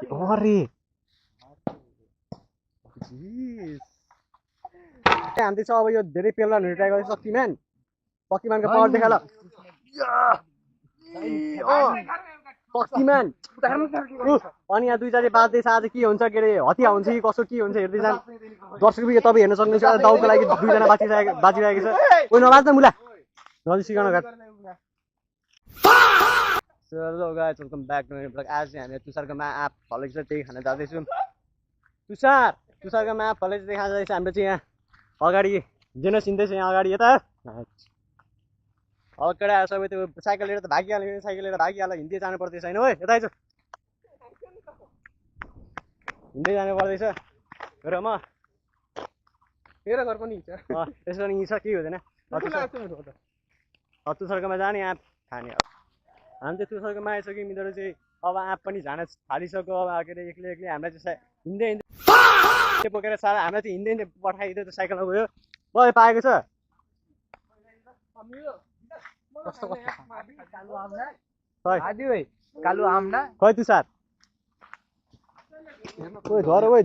अरे हान्दै छ अब यो धेरै पेल्न ट्राई गर्छ शक्तिमान शक्तिमानको पावर देखा ल शक्तिमान अनि यहाँ दुईजनाले बाँच्दैछ आज के हुन्छ के अरे हतिया हुन्छ कि कसो के हुन्छ हेर्दै जानु दर्शक तपाईँ हेर्न सक्नुहुन्छ दाउको लागि दुईजना बाँचिरहेको छ ओ नबाज न मुला नजिक सिकाउन गएर hello guys welcome back to my blog आज चाहिँ हामी तुषारकोमा आँप फलेको छ त्यही खान जाँदैछौँ तुषारकोमा आँप फलेको त्यही खान जाँदैछ हाम्रो चाहिँ यहाँ अगाडि जेनस हिँड्दैछ यहाँ अगाडि यता अब केटा सबै त्यो साइकल लिएर त भागिहाल्यो साइकल लिएर भागिहाल्यो हिँड्दै जानु पर्दैछ होइन है यता आइज हिँड्दै जानु पर्दैछ र म तेरो घर पनि हिँड्छ त्यसो भने हिँड्छ केही हुँदैन तुषारकोमा जाने आँप खाने हामी चाहिँ तुषारकोमा आइसक्यौँ यिनीहरू चाहिँ अब आँप पनि झान थालिसक्यो अब के अरे एक्लै एक्लै हामीलाई चाहिँ हिँड्दै हिँड्दै बोकेर सारा हामीलाई चाहिँ हिँड्दै हिँड्दै पठाइदियो त साइकलमा गयो ल पाएको छ कालु आम ना खै तुषार झर ओइ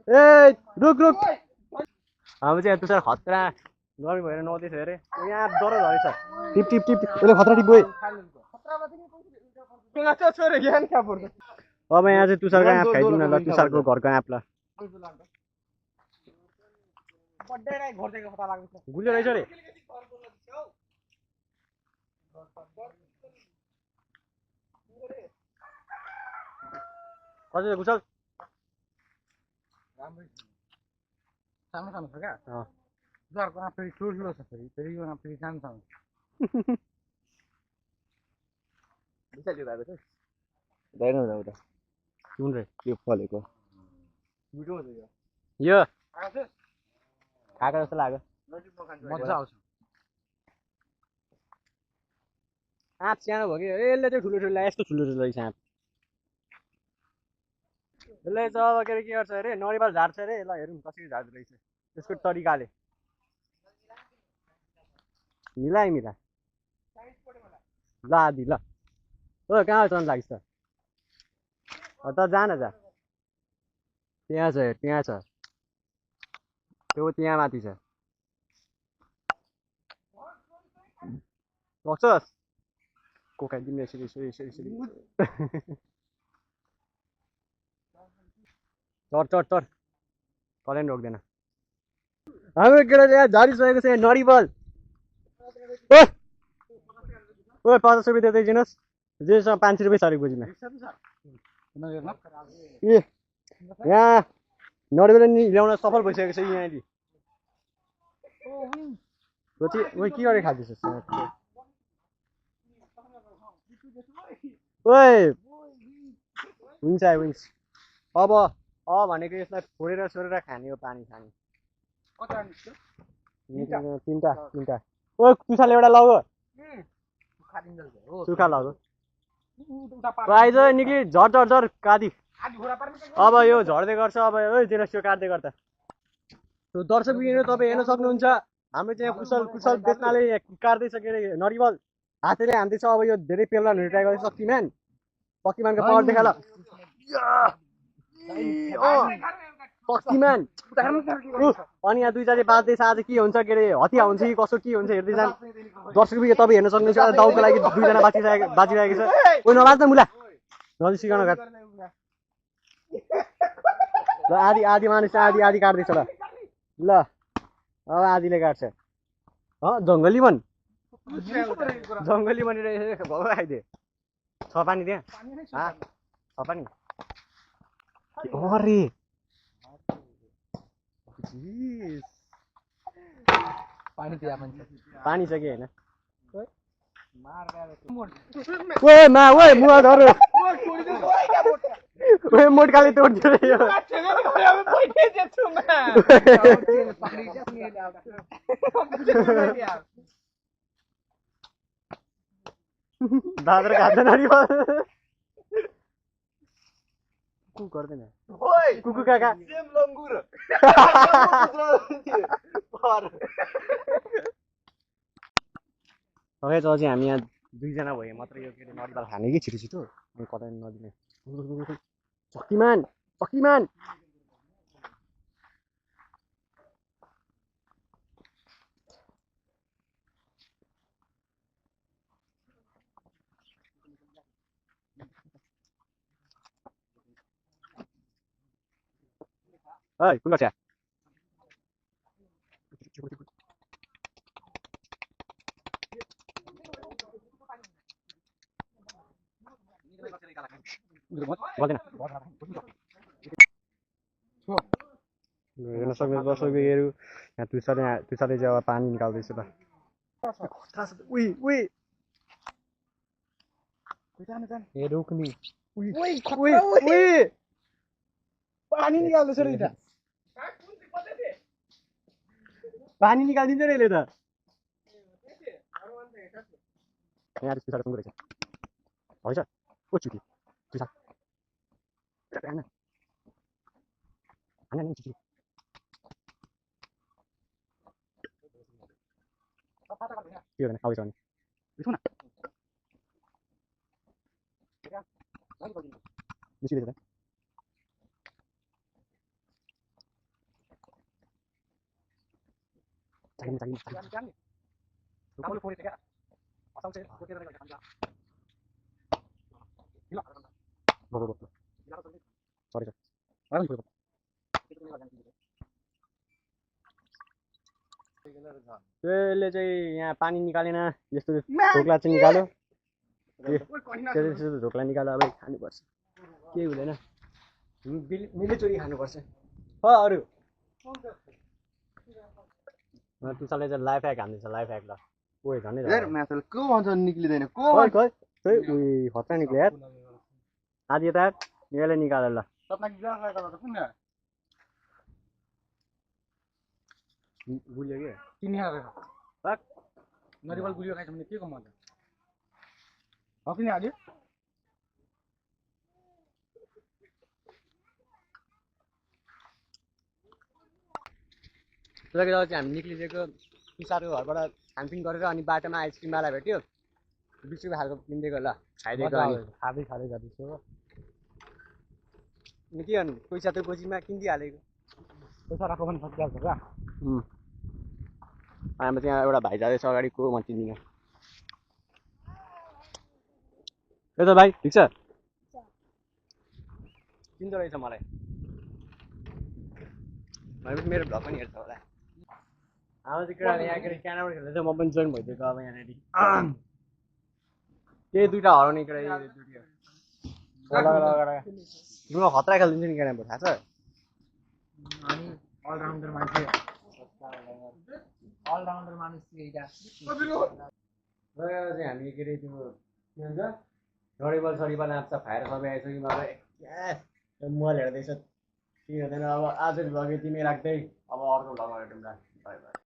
ए रुक हामी चाहिँ तुषार खतरा गर्मी भएर नहुँदैछ अरे यहाँ डर झरेछ टिप टिप टिप यसले खतरा टिप गयो अब यहाँ चाहिँ तुषारको आँप खाइदिउँ न ल तुषारको घरको आँप ल गुलियो रहेछ अरे कति छ कुशल सानो छ क्या दुवारको आँप फेरि ठुलो छ फेरि यो आँप फेरि सानो सानो कुन रे यो फलेको यो खाएको जस्तो लाग्यो मजा आउँछ आँप सानो भयो कि यसले चाहिँ ठुलो यस्तो ठुलो रहेछ आँप यसले चाहिँ अब के अरे के गर्छ अरे नरिवल झार्छ अरे ल हेरौँ कसरी झार्दो रहेछ त्यसको तरिकाले मिला ल आदि ल ओ कहाँ चल्न लाग्छ त जान जा त्यहाँ छ त्यो त्यहाँ माथि छ लग्छस् कोकाइदिनु यसरी चढ कलेन रोक्दैन हाम्रो केटा यहाँ झरिसकेको छ नरिवल ओ 50 रुपियाँ दिँदै दिनुहोस् जेसँग 500 रुपियाँ सरी बुझिमा ए यहाँ नरिवल ल्याउन सफल भइसकेको छ यहाँनिर के गरेर खाँदैछ ओइ हुन्छ अब भनेको यसलाई छोडेर खाने हो पानी खाने तिनटा ओ तुषारले एउटा लग्यो सुखा लग्यो आइज निक्ली झर कादी अब यो झर्दै गर्छ अब जेनस यो काट्दै गर्दा दर्शक तपाईँ हेर्न सक्नुहुन्छ हाम्रो चाहिँ कुशल बेच्नाले काट्दैछ के अरे नरिवल हातले हान्दैछ अब यो धेरै पेल्न ट्राई गर्छ शक्तिमानको पावर देखा ल शक्तिमान अनि यहाँ दुईजनाले बाँच्दैछ आज के हुन्छ के अरे हतिया हुन्छ कि कसो के हुन्छ हेर्दै जानु दर्शक तपाईँ हेर्न सक्नुहुन्छ दाउको लागि दुईजना बाँचिरहेको छ ओ नबाज न मुला नजिक सिकाउन गएर ल आधी मानिस आधी काट्दैछ ल अब आधीले काट्छ जङ्गली मन भगो खाइदिए छ पानी त्यहाँ छ पानी अरे पानी छ कि होइन मुवा धर मोटकाले तोड्दियो दादर खाँदैन नि कुकु गर्दैन कुकु काका अझै हामी यहाँ दुईजना भयो मात्र यो के अरे नरिवल खाने कि छिटो कतै नदिने शक्तिमान शक्तिमान ओइ कुन गर्छ गर्दैन हेर्न सक्ने दर्शकहरू यहाँ तुसाले चाहिँ अब पानी निकाल्दैछ ल उही उही ए रोक्ने उही उही उही पानी निकाल्दैछ रे यता पानी निकालिदिन्छ रे यसले त यहाँ तुसाले कुन रहेछ होइन ओ चुकी तुसा आना आना नि चुकी के गर्ने आउँछ भने निस्किँदैछ त चाहिने सरी सर त्यसले चाहिँ यहाँ पानी निकालेन यस्तो ढोक्ला चाहिँ निकाल्यो त्यस्तो ढोक्ला निकाल्यो अब खानुपर्छ केही हुँदैन मिलेचोरी खानुपर्छ हो अरू तुसाले चाहिँ लाइफ ह्याक हान्दैछ लाइफ ह्याक ल ओए झन्डै को भन्छ निक्लिँदैन को उही खतरा निक्ल्यो यार आधी यता यसले निकाल्यो ल गुलियो के नरिवल गुलियो खाइछ भने के को मजा हो कि नि आदि त्यसले गर्दा चाहिँ हामी निक्लिदिएको तुसारो घरबाट खानपिन गरेर अनि बाटोमा आइसक्रिमवाला भेट्यो 20 रुपियाँ खालको किनिदिएको ल खाइदिएको खाँदै खाँदै जाँदैछ हो अनि के गर्नु पैसा त गोजीमा किनिदिइहालेको पैसा राख्नु पनि सकिहाल्छ क्या हाम्रो त्यहाँ एउटा भाइ जाँदैछ अगाडि को म चिन्दिनँ ए त भाइ ठिक छ चिन्दो रहेछ मलाई भनेपछि मेरो भ्लग पनि हेर्छ होला हाम्रो चाहिँ केटाले यहाँ केटा क्यानाबाट खेल्दै चाहिँ म पनि जोइन भइदिएको अब यहाँनिर त्यही दुइटा हराउने केटा रुममा खतरा खेलिदिन्छ नि केटाबाट थाहा छ अनि अलराउन्डर मान्छे अलराउन्डर मानिस चाहिँ हामी के अरे त्यो के भन्छ डडेबल सडिबल नाच्छ फायर सबै आइसक्यो मलाई मोबाइल हेर्दैछ के हुँदैन अब आज भ्लग यति नै राख्दै अब अर्को भ्लग हेर्नु बाई बाई